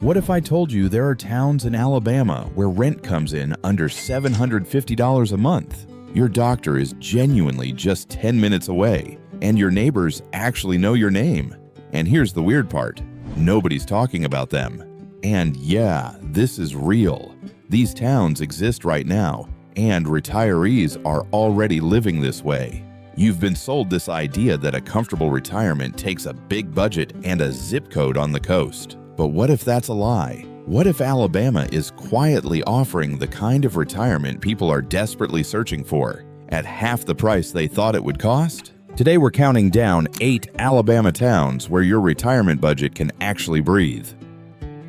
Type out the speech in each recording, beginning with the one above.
What if I told you there are towns in Alabama where rent comes in under $750 a month? Your doctor is genuinely just 10 minutes away, and your neighbors actually know your name. And here's the weird part: nobody's talking about them. And yeah, this is real. These towns exist right now, and retirees are already living this way. You've been sold this idea that a comfortable retirement takes a big budget and a zip code on the coast. But what if that's a lie? What if Alabama is quietly offering the kind of retirement people are desperately searching for at half the price they thought it would cost? Today we're counting down 8 Alabama towns where your retirement budget can actually breathe.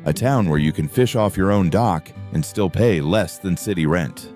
A town where you can fish off your own dock and still pay less than city rent.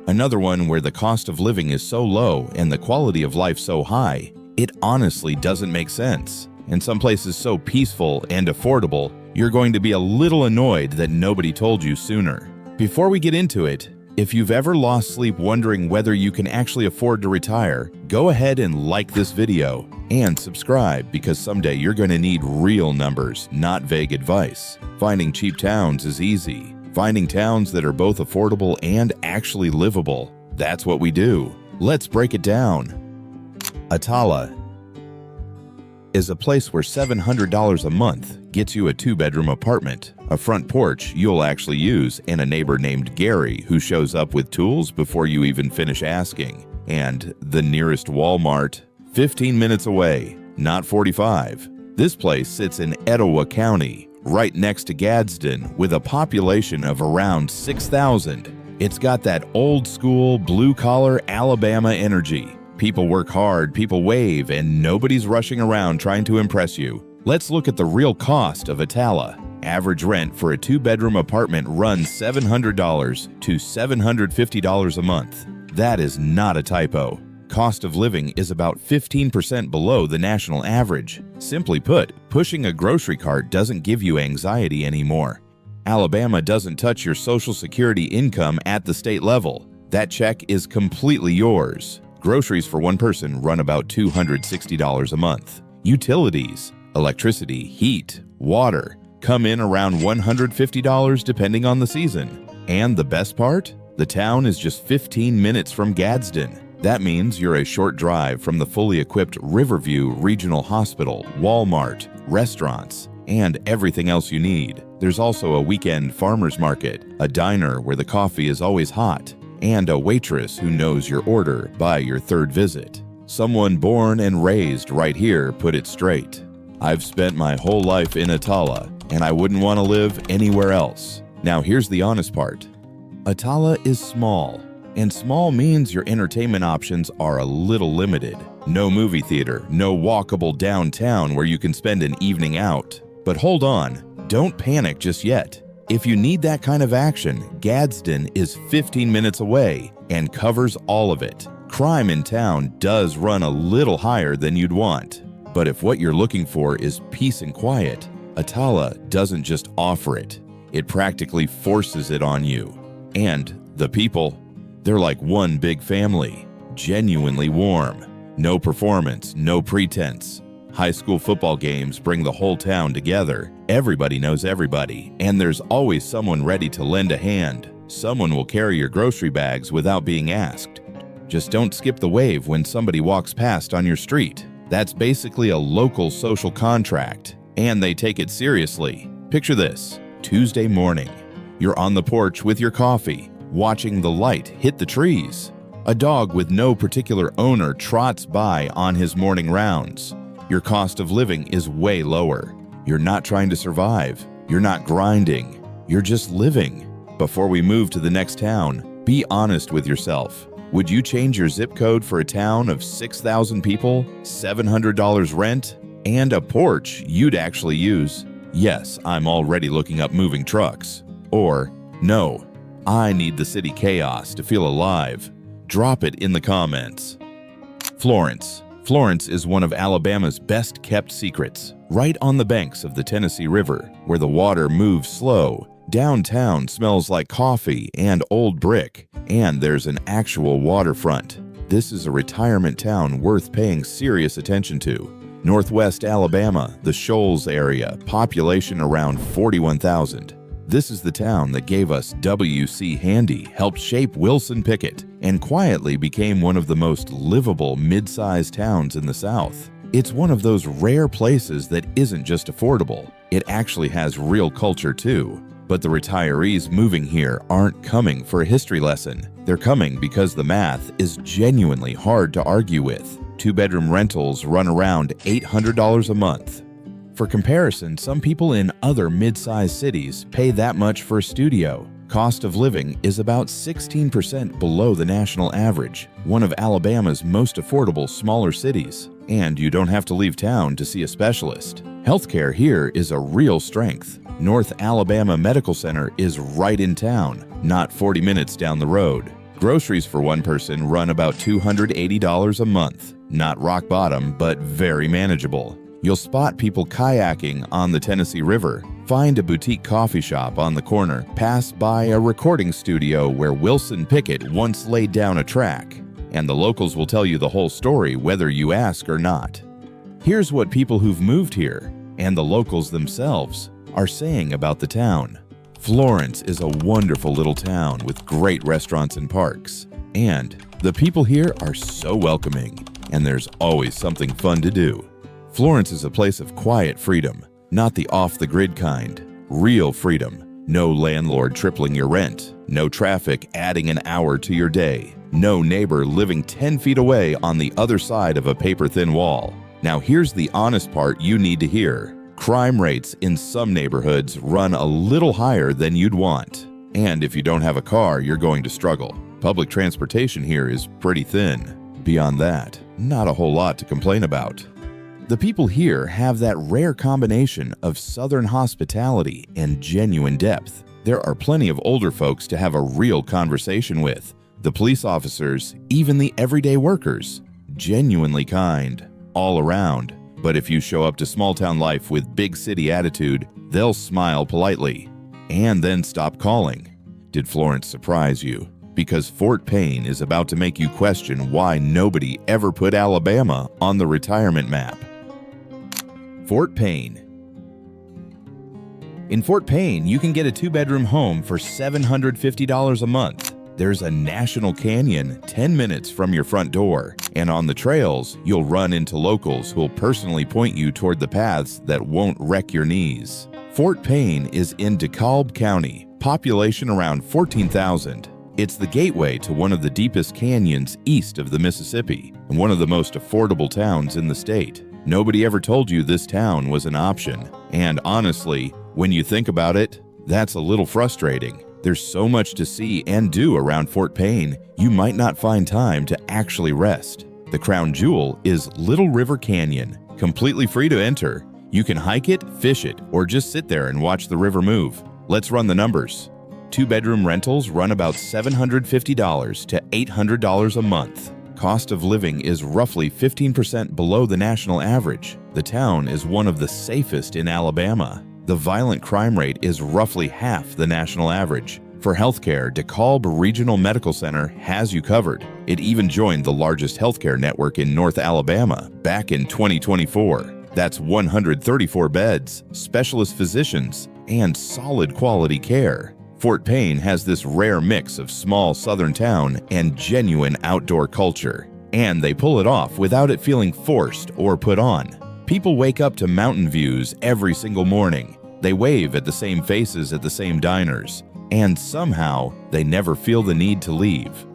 Another one where the cost of living is so low and the quality of life so high, it honestly doesn't make sense. And some places so peaceful and affordable, you're going to be a little annoyed that nobody told you sooner. Before we get into it, if you've ever lost sleep wondering whether you can actually afford to retire, go ahead and like this video and subscribe, because someday you're going to need real numbers, not vague advice. Finding cheap towns is easy. Finding towns that are both affordable and actually livable, that's what we do. Let's break it down. Attala is a place where $700 a month gets you a 2-bedroom apartment, a front porch you'll actually use, and a neighbor named Gary who shows up with tools before you even finish asking. And the nearest Walmart, 15 minutes away, not 45. This place sits in Etowah County, right next to Gadsden, with a population of around 6,000. It's got that old-school, blue-collar Alabama energy. People work hard, people wave, and nobody's rushing around trying to impress you. Let's look at the real cost of Attala. Average rent for a 2-bedroom apartment runs $700 to $750 a month. That is not a typo. Cost of living is about 15% below the national average. Simply put, pushing a grocery cart doesn't give you anxiety anymore. Alabama doesn't touch your Social Security income at the state level. That check is completely yours. Groceries for one person run about $260 a month. Utilities, electricity, heat, water come in around $150 depending on the season. And the best part? The town is just 15 minutes from Gadsden. That means you're a short drive from the fully equipped Riverview Regional Hospital, Walmart, restaurants, and everything else you need. There's also a weekend farmer's market, a diner where the coffee is always hot, and a waitress who knows your order by your third visit. Someone born and raised right here put it straight: I've spent my whole life in Attala, and I wouldn't want to live anywhere else. Now here's the honest part. Attala is small, and small means your entertainment options are a little limited. No movie theater, no walkable downtown where you can spend an evening out. But hold on, don't panic just yet. If you need that kind of action, Gadsden is 15 minutes away and covers all of it. Crime in town does run a little higher than you'd want. But if what you're looking for is peace and quiet, Attala doesn't just offer it. It practically forces it on you. And the people, they're like one big family, genuinely warm. No performance, no pretense. High school football games bring the whole town together. Everybody knows everybody, and there's always someone ready to lend a hand. Someone will carry your grocery bags without being asked. Just don't skip the wave when somebody walks past on your street. That's basically a local social contract, and they take it seriously. Picture this: Tuesday morning. You're on the porch with your coffee, watching the light hit the trees. A dog with no particular owner trots by on his morning rounds. Your cost of living is way lower. You're not trying to survive. You're not grinding. You're just living. Before we move to the next town, be honest with yourself. Would you change your zip code for a town of 6,000 people, $700 rent, and a porch you'd actually use? Yes, I'm already looking up moving trucks. Or, no, I need the city chaos to feel alive. Drop it in the comments. Florence. Florence is one of Alabama's best-kept secrets. Right on the banks of the Tennessee River, where the water moves slow, downtown smells like coffee and old brick, and there's an actual waterfront. This is a retirement town worth paying serious attention to. Northwest Alabama, the Shoals area, population around 41,000. This is the town that gave us W.C. Handy, helped shape Wilson Pickett, and quietly became one of the most livable mid-sized towns in the South. It's one of those rare places that isn't just affordable, it actually has real culture too. But the retirees moving here aren't coming for a history lesson. They're coming because the math is genuinely hard to argue with. Two-bedroom rentals run around $800 a month. For comparison, some people in other mid-sized cities pay that much for a studio. Cost of living is about 16% below the national average, one of Alabama's most affordable smaller cities. And you don't have to leave town to see a specialist. Healthcare here is a real strength. North Alabama Medical Center is right in town, not 40 minutes down the road. Groceries for one person run about $280 a month. Not rock bottom, but very manageable. You'll spot people kayaking on the Tennessee River, find a boutique coffee shop on the corner, pass by a recording studio where Wilson Pickett once laid down a track, and the locals will tell you the whole story whether you ask or not. Here's what people who've moved here, and the locals themselves, are saying about the town. Florence is a wonderful little town with great restaurants and parks, and the people here are so welcoming, and there's always something fun to do. Florence is a place of quiet freedom, not the off-the-grid kind. Real freedom. No landlord tripling your rent. No traffic adding an hour to your day. No neighbor living 10 feet away on the other side of a paper-thin wall. Now here's the honest part you need to hear. Crime rates in some neighborhoods run a little higher than you'd want. And if you don't have a car, you're going to struggle. Public transportation here is pretty thin. Beyond that, not a whole lot to complain about. The people here have that rare combination of Southern hospitality and genuine depth. There are plenty of older folks to have a real conversation with. The police officers, even the everyday workers, genuinely kind, all around. But if you show up to small-town life with big city attitude, they'll smile politely and then stop calling. Did Florence surprise you? Because Fort Payne is about to make you question why nobody ever put Alabama on the retirement map. Fort Payne. In Fort Payne, you can get a two-bedroom home for $750 a month. There's a national canyon 10 minutes from your front door, and on the trails, you'll run into locals who'll personally point you toward the paths that won't wreck your knees. Fort Payne is in DeKalb County, population around 14,000. It's the gateway to one of the deepest canyons east of the Mississippi, and one of the most affordable towns in the state. Nobody ever told you this town was an option, and honestly, when you think about it, that's a little frustrating. There's so much to see and do around Fort Payne, you might not find time to actually rest. The crown jewel is Little River Canyon, completely free to enter. You can hike it, fish it, or just sit there and watch the river move. Let's run the numbers. Two-bedroom rentals run about $750 to $800 a month. Cost of living is roughly 15% below the national average. The town is one of the safest in Alabama. The violent crime rate is roughly half the national average. For healthcare, DeKalb Regional Medical Center has you covered. It even joined the largest healthcare network in North Alabama back in 2024. That's 134 beds, specialist physicians, and solid quality care. Fort Payne has this rare mix of small southern town and genuine outdoor culture. And they pull it off without it feeling forced or put on. People wake up to mountain views every single morning. They wave at the same faces at the same diners. And somehow, they never feel the need to leave.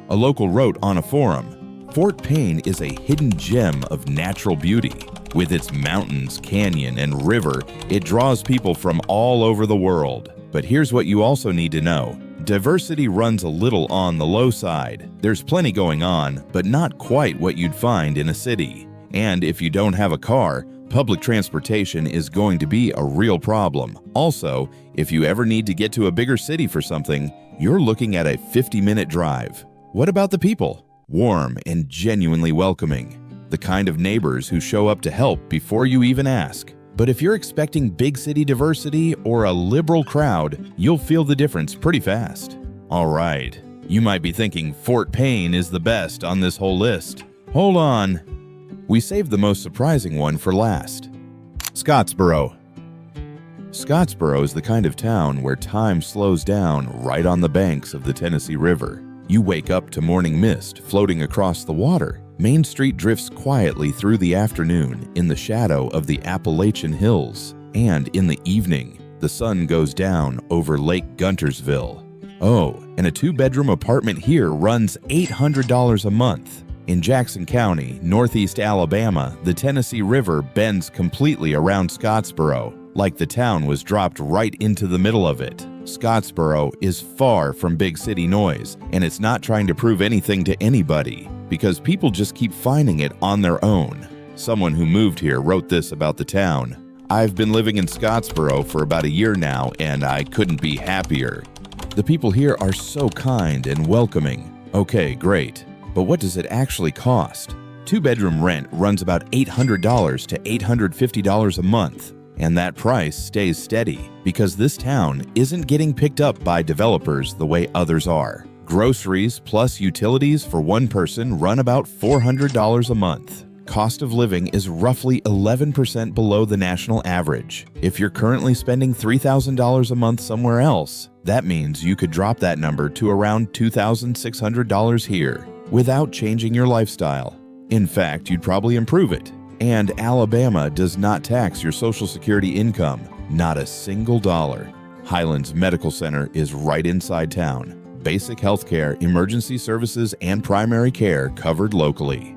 A local wrote on a forum, Fort Payne is a hidden gem of natural beauty. With its mountains, canyon, and river, it draws people from all over the world. But here's what you also need to know. Diversity runs a little on the low side. There's plenty going on, but not quite what you'd find in a city. And if you don't have a car, public transportation is going to be a real problem. Also, if you ever need to get to a bigger city for something, you're looking at a 50-minute drive. What about the people? Warm and genuinely welcoming. The kind of neighbors who show up to help before you even ask. But if you're expecting big city diversity or a liberal crowd, you'll feel the difference pretty fast. All right, you might be thinking Fort Payne is the best on this whole list. Hold on. We saved the most surprising one for last. Scottsboro. Scottsboro is the kind of town where time slows down right on the banks of the Tennessee River. You wake up to morning mist floating across the water. Main Street drifts quietly through the afternoon in the shadow of the Appalachian Hills. And in the evening, the sun goes down over Lake Guntersville. Oh, and a 2-bedroom apartment here runs $800 a month. In Jackson County, northeast Alabama, the Tennessee River bends completely around Scottsboro, like the town was dropped right into the middle of it. Scottsboro is far from big city noise, and it's not trying to prove anything to anybody, because people just keep finding it on their own. Someone who moved here wrote this about the town. "I've been living in Scottsboro for about a year now, and I couldn't be happier. The people here are so kind and welcoming." Okay, great. But what does it actually cost? 2-bedroom rent runs about $800 to $850 a month. And that price stays steady because this town isn't getting picked up by developers the way others are. Groceries plus utilities for one person run about $400 a month. Cost of living is roughly 11% below the national average. If you're currently spending $3,000 a month somewhere else, that means you could drop that number to around $2,600 here without changing your lifestyle. In fact, you'd probably improve it. And Alabama does not tax your Social Security income, not a single dollar. Highlands Medical Center is right inside town. Basic health care, emergency services, and primary care covered locally.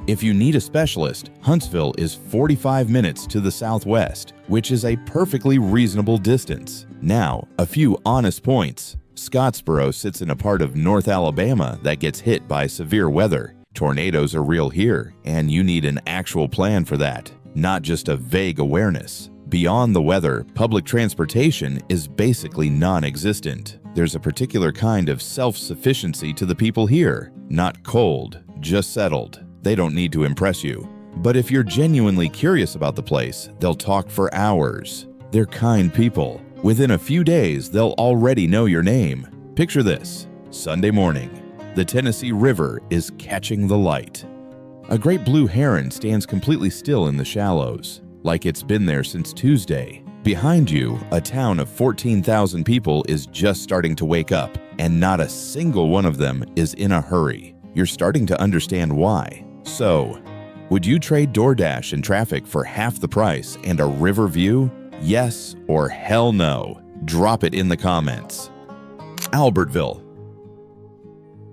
If you need a specialist, Huntsville is 45 minutes to the southwest, which is a perfectly reasonable distance. Now, a few honest points. Scottsboro sits in a part of North Alabama that gets hit by severe weather. Tornadoes are real here, and you need an actual plan for that, not just a vague awareness. Beyond the weather, public transportation is basically non-existent. There's a particular kind of self-sufficiency to the people here, not cold, just settled. They don't need to impress you. But if you're genuinely curious about the place, they'll talk for hours. They're kind people. Within a few days, they'll already know your name. Picture this: Sunday morning. The Tennessee River is catching the light. A great blue heron stands completely still in the shallows, like it's been there since Tuesday. Behind you, a town of 14,000 people is just starting to wake up, and not a single one of them is in a hurry. You're starting to understand why. So, would you trade DoorDash and traffic for half the price and a river view? Yes or hell no? Drop it in the comments. Albertville.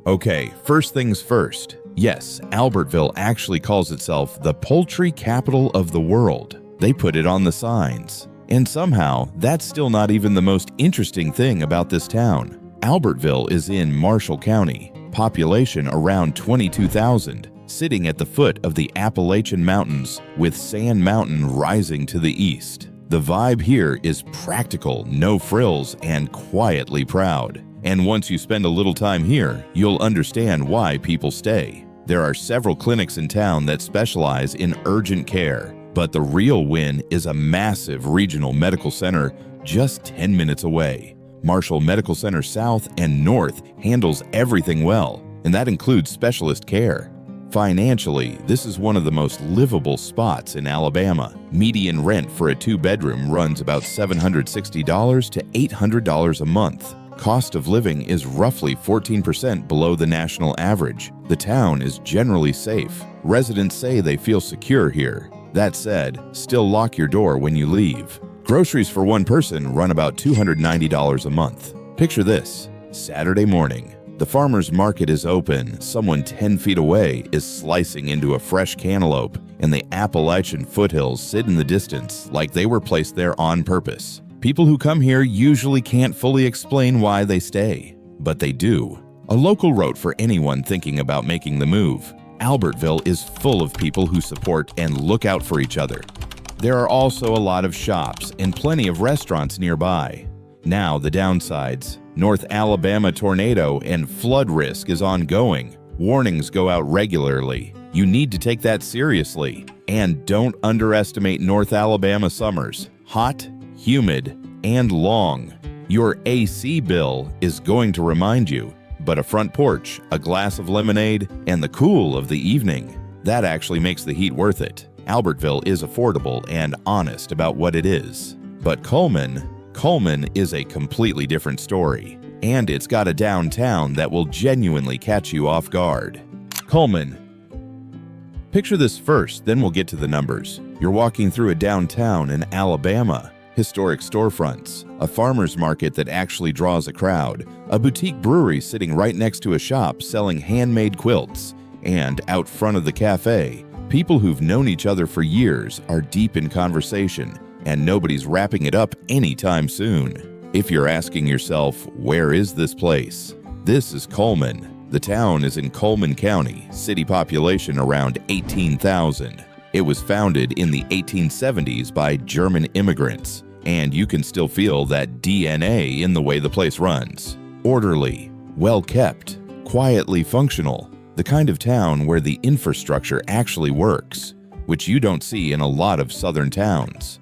Okay, first things first. Yes, Albertville actually calls itself the poultry capital of the world. They put it on the signs. And somehow, that's still not even the most interesting thing about this town. Albertville is in Marshall County, population around 22,000, sitting at the foot of the Appalachian Mountains with Sand Mountain rising to the east. The vibe here is practical, no frills, and quietly proud. And once you spend a little time here, you'll understand why people stay. There are several clinics in town that specialize in urgent care, but the real win is a massive regional medical center just 10 minutes away. Marshall Medical Center South and North handles everything well, and that includes specialist care. Financially, this is one of the most livable spots in Alabama. Median rent for a 2-bedroom runs about $760 to $800 a month. Cost of living is roughly 14% below the national average. The town is generally safe. Residents say they feel secure here. That said, still lock your door when you leave. Groceries for one person run about $290 a month. Picture this: Saturday morning. The farmer's market is open. Someone 10 feet away is slicing into a fresh cantaloupe, and the Appalachian foothills sit in the distance like they were placed there on purpose. People who come here usually can't fully explain why they stay, but they do. A local wrote for anyone thinking about making the move. Albertville is full of people who support and look out for each other. There are also a lot of shops and plenty of restaurants nearby. Now the downsides. North Alabama tornado and flood risk is ongoing. Warnings go out regularly. You need to take that seriously. And don't underestimate North Alabama summers. Hot, humid, and long. Your AC bill is going to remind you, but a front porch, a glass of lemonade, and the cool of the evening, That actually makes the heat worth it. Albertville is affordable and honest about what it is. But Coleman is a completely different story. And it's got a downtown that will genuinely catch you off guard. Coleman. Picture this first, then we'll get to the numbers. You're walking through a downtown in Alabama. Historic storefronts, a farmer's market that actually draws a crowd, a boutique brewery sitting right next to a shop selling handmade quilts, and out front of the cafe, people who've known each other for years are deep in conversation, and nobody's wrapping it up anytime soon. If you're asking yourself, where is this place? This is Coleman. The town is in Coleman County, city population around 18,000. It was founded in the 1870s by German immigrants, and you can still feel that DNA in the way the place runs. Orderly, well-kept, quietly functional, the kind of town where the infrastructure actually works, which you don't see in a lot of southern towns.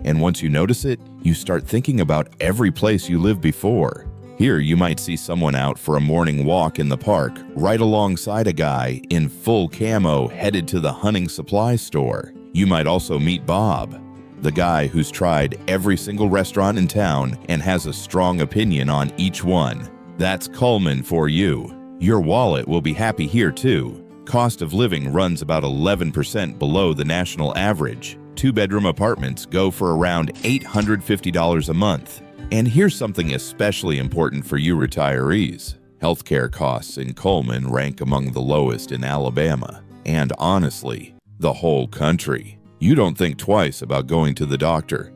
And once you notice it, you start thinking about every place you lived before. Here you might see someone out for a morning walk in the park right alongside a guy in full camo headed to the hunting supply store. You might also meet Bob, the guy who's tried every single restaurant in town and has a strong opinion on each one. That's Coleman for you. Your wallet will be happy here too. Cost of living runs about 11% below the national average. Two-bedroom apartments go for around $850 a month. And here's something especially important for you retirees. Healthcare costs in Coleman rank among the lowest in Alabama, and honestly, the whole country. You don't think twice about going to the doctor.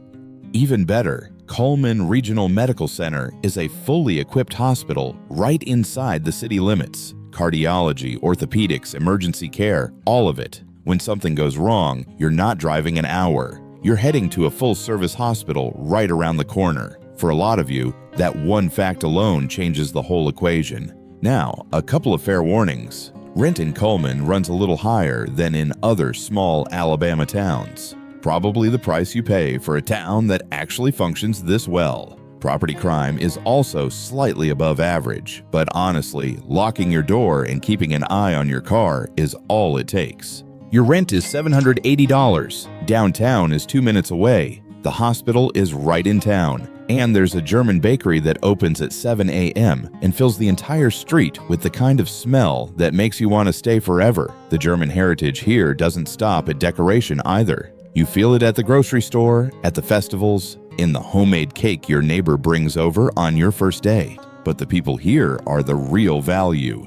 Even better, Coleman Regional Medical Center is a fully equipped hospital right inside the city limits. Cardiology, orthopedics, emergency care, all of it. When something goes wrong, you're not driving an hour. You're heading to a full-service hospital right around the corner. For a lot of you, that one fact alone changes the whole equation. Now, a couple of fair warnings. Rent in Coleman runs a little higher than in other small Alabama towns. Probably the price you pay for a town that actually functions this well. Property crime is also slightly above average, but honestly, locking your door and keeping an eye on your car is all it takes. Your rent is $780. Downtown is 2 minutes away. The hospital is right in town. And there's a German bakery that opens at 7 a.m. and fills the entire street with the kind of smell that makes you want to stay forever. The German heritage here doesn't stop at decoration either. You feel it at the grocery store, at the festivals, in the homemade cake your neighbor brings over on your first day. But the people here are the real value.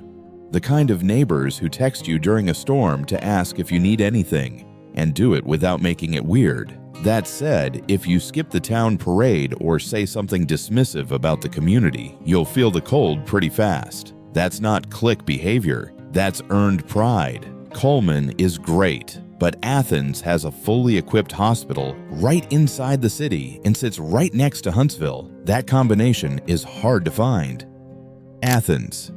The kind of neighbors who text you during a storm to ask if you need anything, and do it without making it weird. That said, if you skip the town parade or say something dismissive about the community, you'll feel the cold pretty fast. That's not clique behavior, that's earned pride. Coleman is great, but Athens has a fully equipped hospital right inside the city and sits right next to Huntsville. That combination is hard to find. Athens.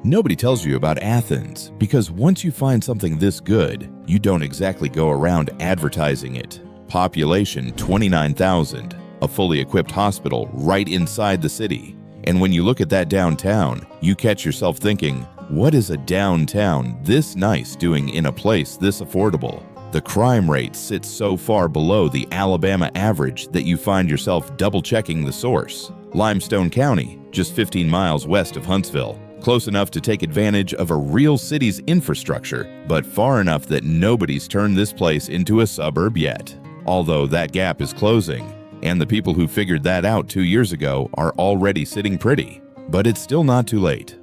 Nobody tells you about Athens because once you find something this good, you don't exactly go around advertising it. Population 29,000, a fully equipped hospital right inside the city. And when you look at that downtown, you catch yourself thinking, what is a downtown this nice doing in a place this affordable? The crime rate sits so far below the Alabama average that you find yourself double-checking the source. Limestone County, just 15 miles west of Huntsville. Close enough to take advantage of a real city's infrastructure, but far enough that nobody's turned this place into a suburb yet. Although that gap is closing, and the people who figured that out 2 years ago are already sitting pretty. But it's still not too late.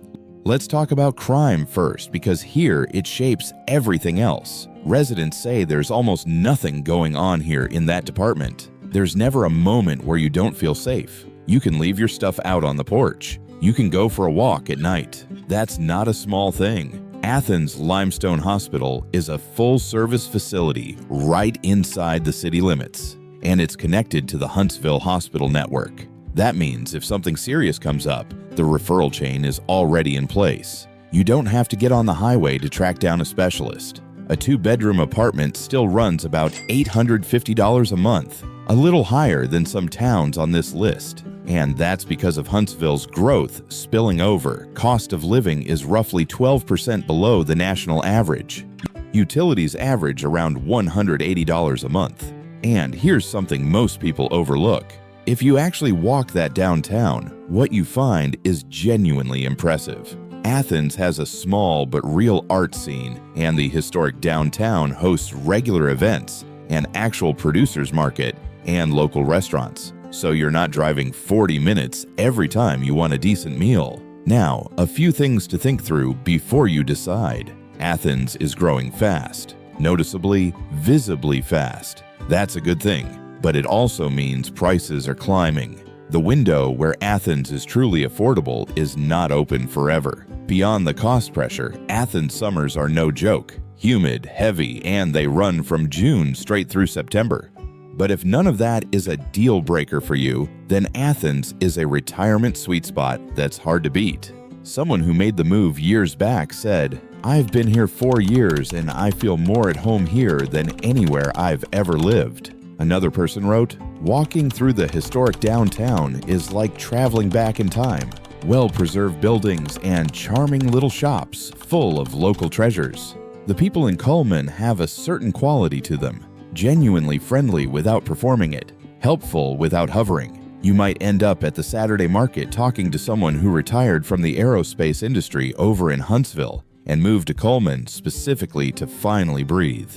Let's talk about crime first, because here it shapes everything else. Residents say there's almost nothing going on here in that department. There's never a moment where you don't feel safe. You can leave your stuff out on the porch. You can go for a walk at night. That's not a small thing. Athens Limestone Hospital is a full-service facility right inside the city limits, and it's connected to the Huntsville Hospital Network. That means if something serious comes up, the referral chain is already in place. You don't have to get on the highway to track down a specialist. A two-bedroom apartment still runs about $850 a month, a little higher than some towns on this list. And that's because of Huntsville's growth spilling over. Cost of living is roughly 12% below the national average. Utilities average around $180 a month. And here's something most people overlook. If you actually walk that downtown, what you find is genuinely impressive. Athens has a small but real art scene, and the historic downtown hosts regular events, an actual producer's market, and local restaurants. So you're not driving 40 minutes every time you want a decent meal. Now, a few things to think through before you decide. Athens is growing fast, noticeably, visibly fast. That's a good thing, but it also means prices are climbing. The window where Athens is truly affordable is not open forever. Beyond the cost pressure, Athens summers are no joke. Humid, heavy, and they run from June straight through September. But if none of that is a deal breaker for you, then Athens is a retirement sweet spot that's hard to beat. Someone who made the move years back said, "I've been here 4 years and I feel more at home here than anywhere I've ever lived." Another person wrote, "Walking through the historic downtown is like traveling back in time. Well-preserved buildings and charming little shops full of local treasures. The people in Cullman have a certain quality to them. Genuinely friendly without performing it, helpful without hovering. You might end up at the Saturday market talking to someone who retired from the aerospace industry over in Huntsville and moved to Cullman specifically to finally breathe."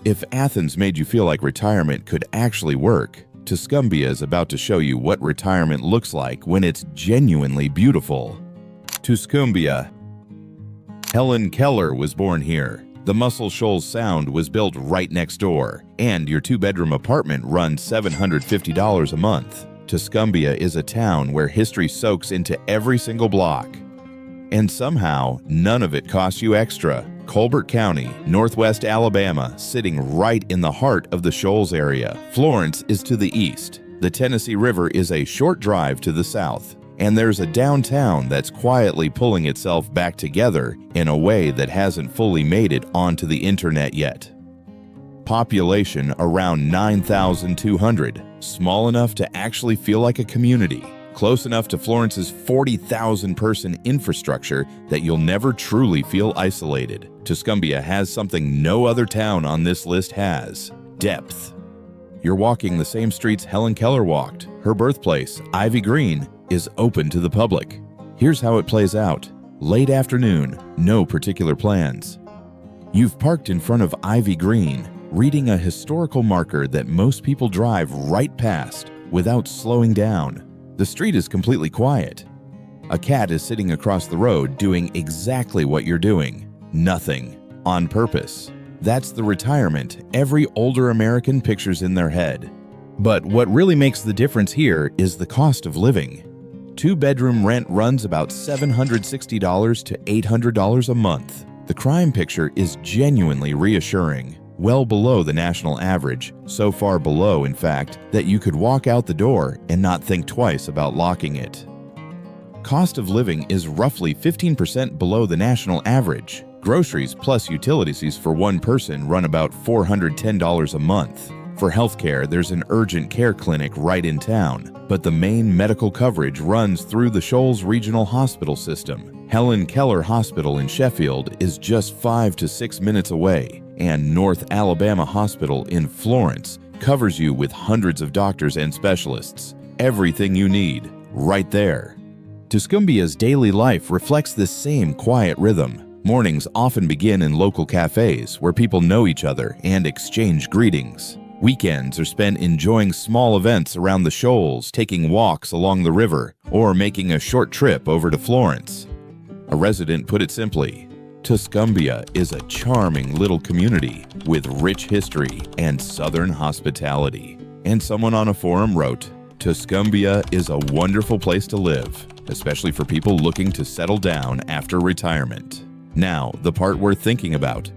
If Athens made you feel like retirement could actually work, Tuscumbia is about to show you what retirement looks like when it's genuinely beautiful. Tuscumbia. Helen Keller was born here. The Muscle Shoals Sound was built right next door, and your 2-bedroom apartment runs $750 a month. Tuscumbia is a town where history soaks into every single block. And somehow, none of it costs you extra. Colbert County, Northwest Alabama, sitting right in the heart of the Shoals area. Florence is to the east. The Tennessee River is a short drive to the south. And there's a downtown that's quietly pulling itself back together in a way that hasn't fully made it onto the internet yet. Population around 9,200, small enough to actually feel like a community. Close enough to Florence's 40,000-person infrastructure that you'll never truly feel isolated. Tuscumbia has something no other town on this list has: depth. You're walking the same streets Helen Keller walked. Her birthplace, Ivy Green, is open to the public. Here's how it plays out. Late afternoon, no particular plans. You've parked in front of Ivy Green, reading a historical marker that most people drive right past without slowing down. The street is completely quiet. A cat is sitting across the road doing exactly what you're doing. Nothing. On purpose. That's the retirement every older American pictures in their head. But what really makes the difference here is the cost of living. 2-bedroom rent runs about $760 to $800 a month. The crime picture is genuinely reassuring. Well below the national average, so far below, in fact, that you could walk out the door and not think twice about locking it. Cost of living is roughly 15% below the national average. Groceries plus utilities for one person run about $410 a month. For healthcare, there's an urgent care clinic right in town, but the main medical coverage runs through the Shoals Regional Hospital System. Helen Keller Hospital in Sheffield is just 5 to 6 minutes away, and North Alabama Hospital in Florence covers you with hundreds of doctors and specialists. Everything you need, right there. Tuscumbia's daily life reflects this same quiet rhythm. Mornings often begin in local cafes where people know each other and exchange greetings. Weekends are spent enjoying small events around the shoals, taking walks along the river, or making a short trip over to Florence. A resident put it simply, Tuscumbia is a charming little community with rich history and southern hospitality. And someone on a forum wrote, Tuscumbia is a wonderful place to live, especially for people looking to settle down after retirement. Now, the part worth thinking about.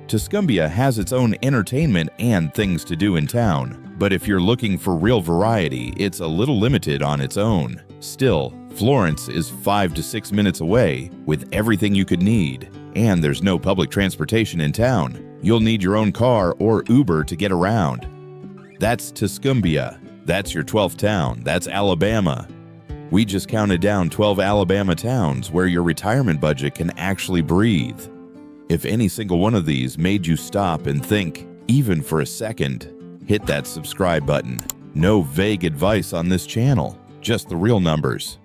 Tuscumbia has its own entertainment and things to do in town, but if you're looking for real variety, it's a little limited on its own. Still, Florence is 5 to 6 minutes away with everything you could need, and there's no public transportation in town. You'll need your own car or Uber to get around. That's Tuscumbia. That's your 12th town. That's Alabama. We just counted down 12 Alabama towns where your retirement budget can actually breathe. If any single one of these made you stop and think, even for a second, hit that subscribe button. No vague advice on this channel, just the real numbers.